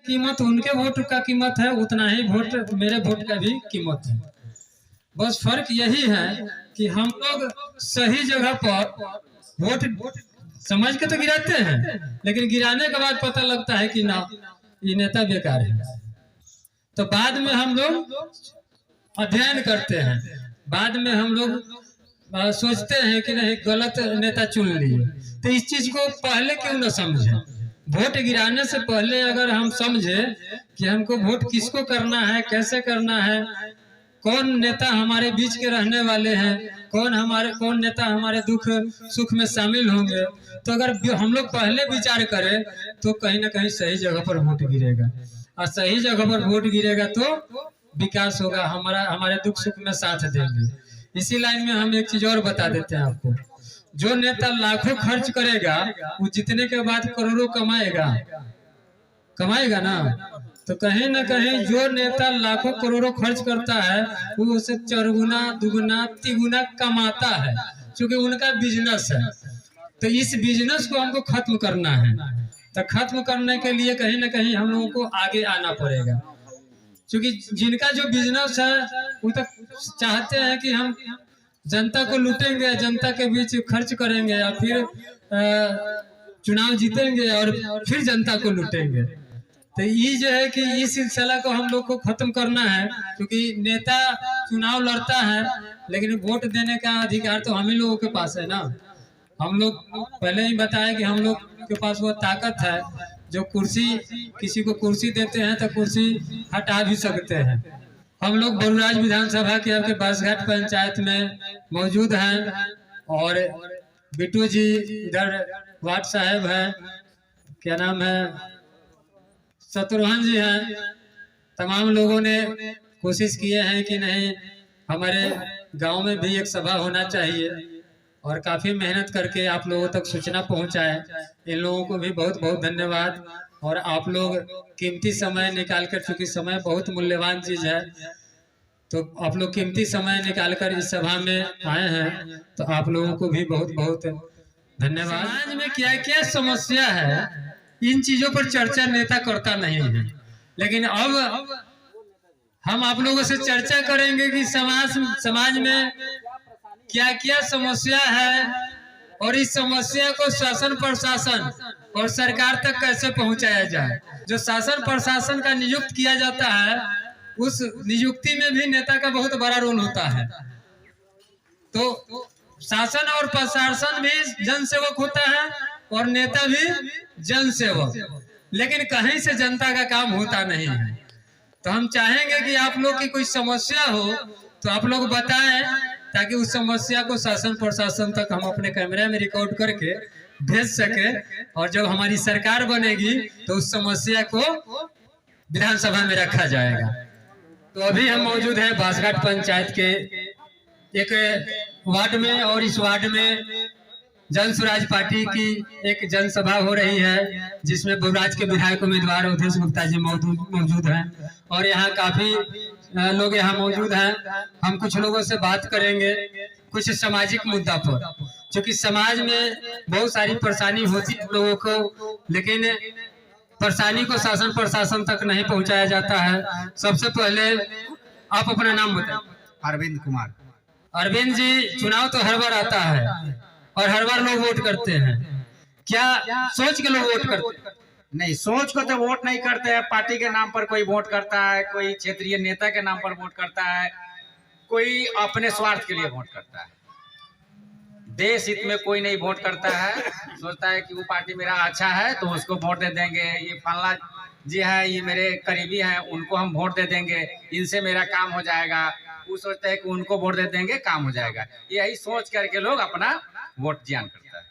कीमत उनके वोट का कीमत है, उतना ही वोट मेरे वोट का भी कीमत है। बस फर्क यही है कि हम लोग सही जगह पर वोट समझ के तो गिराते हैं, लेकिन गिराने के बाद पता लगता है कि ना ये नेता बेकार है। तो बाद में हम लोग अध्ययन करते हैं, बाद में हम लोग सोचते हैं कि नहीं गलत नेता चुन लिए। तो इस चीज को पहले क्यों न समझे? वोट गिराने से पहले अगर हम समझे कि हमको वोट किसको करना है, कैसे करना है, कौन नेता हमारे बीच के रहने वाले हैं, कौन नेता हमारे दुख सुख में शामिल होंगे, तो अगर हम लोग पहले विचार करें तो कहीं ना कहीं सही जगह पर वोट गिरेगा। और सही जगह पर वोट गिरेगा तो विकास होगा, हमारे दुख सुख में साथ देंगे। इसी लाइन में हम एक चीज और बता देते हैं आपको, जो नेता लाखों खर्च करेगा वो जितने के बाद करोड़ों कमाएगा ना। तो कहीं ना कहीं जो नेता लाखों करोड़ों खर्च करता है वो उसे चरगुना दुगुना तिगुना कमाता है, क्योंकि उनका बिजनेस है। तो इस बिजनेस को हमको खत्म करना है। तो खत्म करने के लिए कहीं ना कहीं हम लोगों को आगे आना पड़ेगा, क्योंकि जिनका जो बिजनेस है वो तो चाहते हैं कि हम जनता को लूटेंगे, जनता के बीच खर्च करेंगे या फिर चुनाव जीतेंगे और फिर जनता को लूटेंगे। तो ये जो है कि इस सिलसिला को हम लोग को खत्म करना है, क्योंकि नेता चुनाव लड़ता है लेकिन वोट देने का अधिकार तो हम ही लोगों के पास है ना। हम लोग पहले ही बताया कि हम लोग के पास वो ताकत है जो कुर्सी, किसी को कुर्सी देते हैं तो कुर्सी हटा भी सकते हैं। हम लोग बरुराज विधानसभा के आपके बासघाट पंचायत में मौजूद हैं और बिट्टू जी इधर वार्ड साहब है, क्या नाम है, शत्रुघ्न जी हैं। तमाम लोगों ने कोशिश किए हैं कि नहीं हमारे गांव में भी एक सभा होना चाहिए और काफी मेहनत करके आप लोगों तक सूचना पहुंचाए। इन लोगों को भी बहुत बहुत धन्यवाद। और आप लोग कीमती समय निकाल कर, चूंकि समय बहुत मूल्यवान चीज है, तो आप लोग कीमती समय निकाल कर इस सभा में आए हैं, तो आप लोगों को भी बहुत बहुत धन्यवाद। समाज में क्या क्या समस्या है इन चीजों पर चर्चा नेता करता नहीं है, लेकिन अब हम आप लोगों से चर्चा करेंगे कि समाज में क्या क्या समस्या है और इस समस्या को शासन प्रशासन और सरकार तक कैसे पहुंचाया जाए। जो शासन प्रशासन का नियुक्त किया जाता है उस नियुक्ति में भी नेता का बहुत बड़ा रोल होता है। तो शासन और प्रशासन भी जनसेवक होता है और नेता भी जनसेवक, लेकिन कहीं से जनता का काम होता नहीं है। तो हम चाहेंगे कि आप लोग की कोई समस्या हो तो आप लोग बताएं, ताकि उस समस्या को शासन प्रशासन तक हम अपने कैमरे में रिकॉर्ड करके भेज सके, और जब हमारी सरकार बनेगी तो उस समस्या को विधानसभा में रखा जाएगा। तो अभी हम मौजूद हैं बासघाट पंचायत के एक वार्ड में, और इस वार्ड में जन स्वराज पार्टी की एक जनसभा हो रही है, जिसमें बरुराज के विधायक उम्मीदवार अवधेश गुप्ता जी मौजूद हैं और यहाँ काफी लोग यहाँ मौजूद हैं। हम कुछ लोगों से बात करेंगे कुछ सामाजिक मुद्दा पर, क्योंकि समाज में बहुत सारी परेशानी होती है लोगों को, लेकिन परेशानी को शासन प्रशासन तक नहीं पहुंचाया जाता है। सबसे पहले आप अपना नाम बताएं। अरविंद कुमार। अरविंद जी, चुनाव तो हर बार आता है और हर बार लोग वोट करते हैं, क्या सोच के लोग वोट करते हैं? नहीं, सोच को तो वोट नहीं करते हैं। पार्टी के नाम पर कोई वोट करता है, कोई क्षेत्रीय नेता के नाम पर वोट करता है, कोई अपने स्वार्थ के लिए वोट करता है। देश हित में कोई नहीं वोट करता है। सोचता है कि वो पार्टी मेरा अच्छा है तो उसको वोट दे देंगे, ये फल्ला जी है ये मेरे करीबी हैं उनको हम वोट दे देंगे, इनसे मेरा काम हो जाएगा। वो सोचता है कि उनको वोट दे देंगे काम हो जाएगा। यही सोच करके लोग अपना वोट जियान करता है।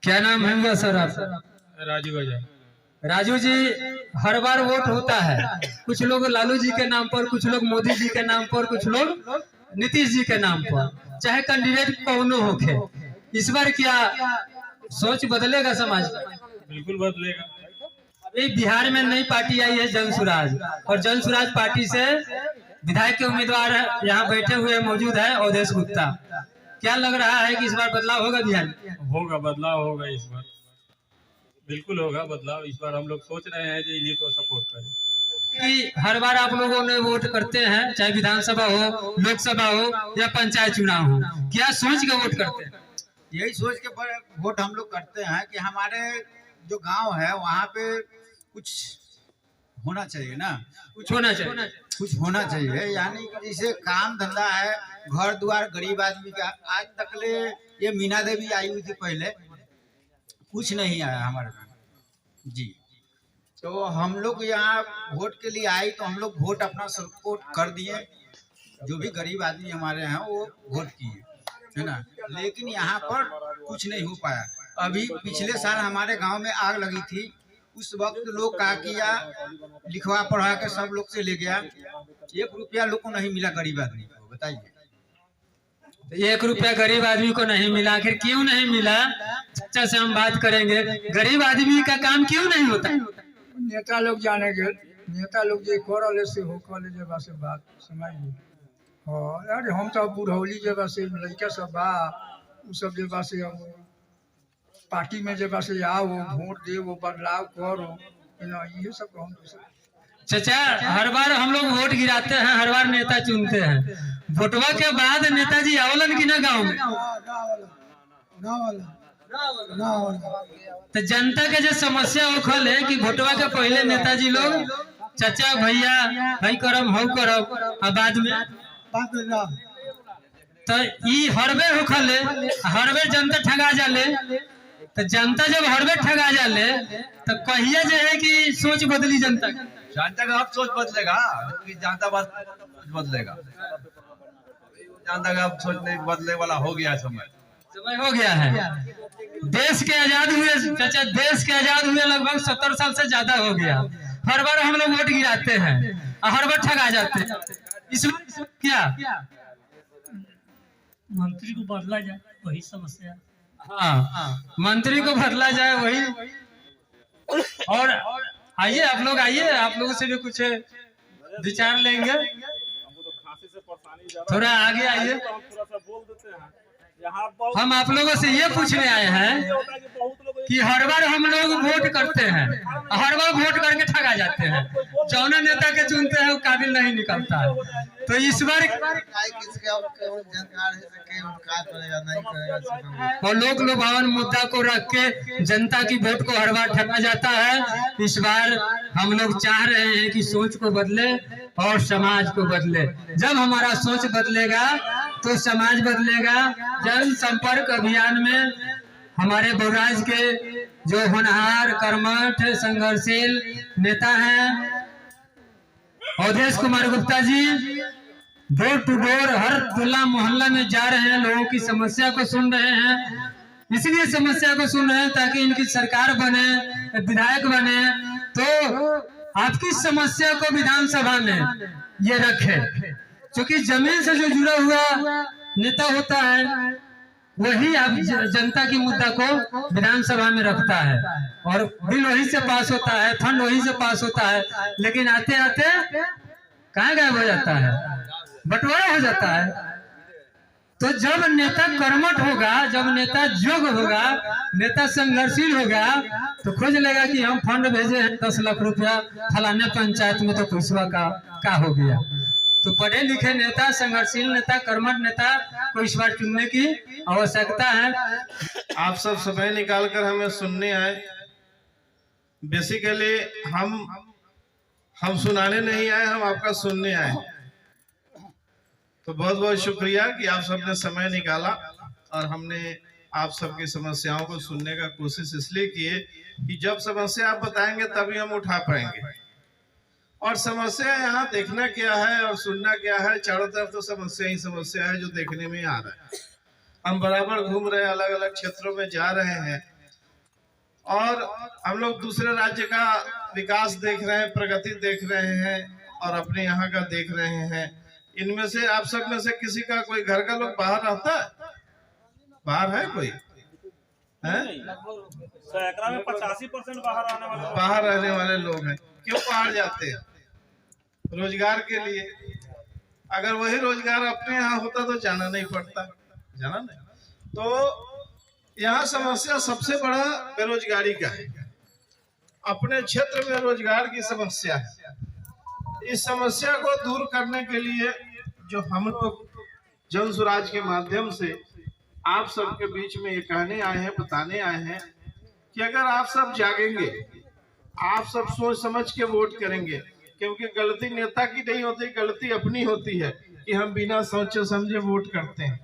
क्या नाम है सर आपका? राजू भैया। राजू जी, हर बार वोट होता है, कुछ लोग लालू जी के नाम पर, कुछ लोग मोदी जी के नाम पर, कुछ लोग नीतीश जी के नाम पर, चाहे कैंडिडेट कौन होके। इस बार क्या सोच बदलेगा समाज का? बिल्कुल बदलेगा। अभी बिहार में नई पार्टी आई है जन स्वराज, और जन स्वराज पार्टी से विधायक के उम्मीदवार यहाँ बैठे हुए मौजूद है अवधेश गुप्ता। क्या लग रहा है कि इस बार बदलाव होगा बिहार में? होगा, बदलाव होगा इस बार। बिल्कुल होगा बदलाव। इस बार हम लोग सोच रहे हैं कि इन्हीं को सपोर्ट करें। कि हर बार आप लोगों ने वोट करते हैं, चाहे विधानसभा हो, लोकसभा हो या पंचायत चुनाव हो, क्या सोच के वोट करते हैं? यही सोच के वोट हम लोग करते हैं कि हमारे जो गांव है वहाँ पे कुछ होना चाहिए ना, कुछ होना चाहिए। कुछ होना चाहिए, यानी कि जैसे काम धंधा है, घर द्वार गरीब आदमी का। आज तक ले ये मीना देवी आई हुई थी पहले, कुछ नहीं आया हमारे गाँव जी। तो हम लोग यहाँ वोट के लिए आई तो हम लोग वोट अपना सपोर्ट कर दिए, जो भी गरीब आदमी हमारे हैं वो वोट किए, है ना। लेकिन यहाँ पर कुछ नहीं हो पाया। अभी पिछले साल हमारे गांव में आग लगी थी, उस वक्त लोग क्या किया, लिखवा पढ़ा के सब लोग से ले गया, 1 रुपया लोग को नहीं मिला गरीब आदमी को। बताइए, 1 रुपया गरीब आदमी को नहीं मिला, आखिर क्यों नहीं मिला? अच्छा से हम बात करेंगे, गरीब आदमी का काम क्यों नहीं होता? नेता लोग जानेंगे, नेता लोग जे करल से हो कल जगह से बात समझिए। हाँ यार, हम तो बुढ़ौली जगह से लड़का सब बा, उ सब जगह से अब पार्टी में जगह से आओ, वोट दे, वो बदलाव करो, ना ये सब हम चाचा, हर बार हम लोग वोट गिराते हैं, हर बार नेता चुनते हैं, वोटवा के बाद नेताजी आवलन की ना गाँव में? तो जनता के जो समस्या होखल है कि वोटवा के पहले नेताजी लोग चाचा भैया भाई करम हो करब, और बाद में तो ई हरबे होखल है, हरबे जनता ठगा जाले। तो जनता जब हरबे ठगा जाले तो कहिए जे है कि सोच बदली जनता की? जनता का अब सोच बदलेगा, जनता बदलेगा। जनता का अब सोच नहीं बदलने वाला हो गया समय हो गया है। देश के आजाद हुए चाचा, देश के आजाद हुए लगभग 70 साल से ज्यादा हो गया। हर बार हम लोग वोट गिराते हैं और हर बार ठगा जाते हैं। इसमें क्या मंत्री को बदला जाए वही समस्या। हाँ, मंत्री को बदला जाए वही। और आइए आप लोग, आइए आप लोगों से भी कुछ विचार लेंगे। थोड़ा आगे आइए। हम आप लोगों से ये पूछने आए हैं कि हर बार हम लोग वोट करते हैं, हर बार वोट करके ठगा जाते हैं, जौना नेता के चुनते हैं वो काबिल नहीं निकलता है। तो इस बार और लोक लुभावन मुद्दा को रख के जनता की वोट को हर बार ठगा जाता है। इस बार हम लोग चाह रहे हैं कि सोच को बदले और समाज को बदले। जब हमारा सोच बदलेगा तो समाज बदलेगा। जन संपर्क अभियान में हमारे बौराज के जो होनहार कर्मठ संघर्षशील नेता हैं Awadhesh Kumar Gupta ji, door to door हर टोला मोहल्ला में जा रहे हैं, लोगों की समस्या को सुन रहे हैं। इसलिए समस्या को सुन रहे हैं ताकि इनकी सरकार बने, विधायक बने, तो आपकी समस्या को विधानसभा में ये रखे। क्योंकि जमीन से जो जुड़ा हुआ नेता होता है वही आप जनता की मुद्दा को विधानसभा में रखता है और बिल वहीं से पास होता है, फंड वहीं से पास होता है। लेकिन आते आते कहाँ गायब हो जाता है, बंटवारा हो जाता है। तो जब नेता कर्मठ होगा, जब नेता योग्य होगा, नेता संघर्षशील होगा, तो खोज लेगा कि हम फंड भेजे हैं 10 लाख रुपया फलाने पंचायत में, तो पैसा का हो गया। तो पढ़े लिखे नेता, संघर्षशील नेता, कर्मठ नेता को इस बार चुनने की आवश्यकता है। आप सब समय निकाल कर हमें सुनने आए। बेसिकली हम सुनाने नहीं आए, हम आपका सुनने आए। तो बहुत बहुत शुक्रिया कि आप सबने समय निकाला और हमने आप सबकी समस्याओं को सुनने का कोशिश इसलिए किए कि जब समस्या आप बताएंगे तभी हम उठा पाएंगे। और समस्या यहाँ देखना क्या है और सुनना क्या है, चारों तरफ तो समस्या ही समस्या है जो देखने में आ रहा है। हम बराबर घूम रहे हैं, अलग अलग क्षेत्रों में जा रहे हैं और हम लोग दूसरे राज्य का विकास देख रहे हैं, प्रगति देख रहे हैं और अपने यहाँ का देख रहे हैं। इनमें से आप सब में से किसी का कोई घर का लोग बाहर रहता है? बाहर है कोई? है? सैकड़ा में 85% बाहर रहने वाले लोग हैं। क्यों बाहर जाते हैं? रोजगार के लिए। अगर वही रोजगार अपने यहाँ होता तो जाना नहीं पड़ता, जाना नहीं। तो यहाँ समस्या सबसे बड़ा बेरोजगारी का है। अपने क्षेत्र में रोजगार की समस्या है। इस समस्या को दूर करने के लिए जो हम लोग जन स्वराज के माध्यम से आप सबके बीच में ये कहने आए हैं, बताने आए हैं कि अगर आप सब जागेंगे, आप सब सोच समझ के वोट करेंगे, क्योंकि गलती नेता की नहीं होती, गलती अपनी होती है कि हम बिना सोचे समझे वोट करते हैं।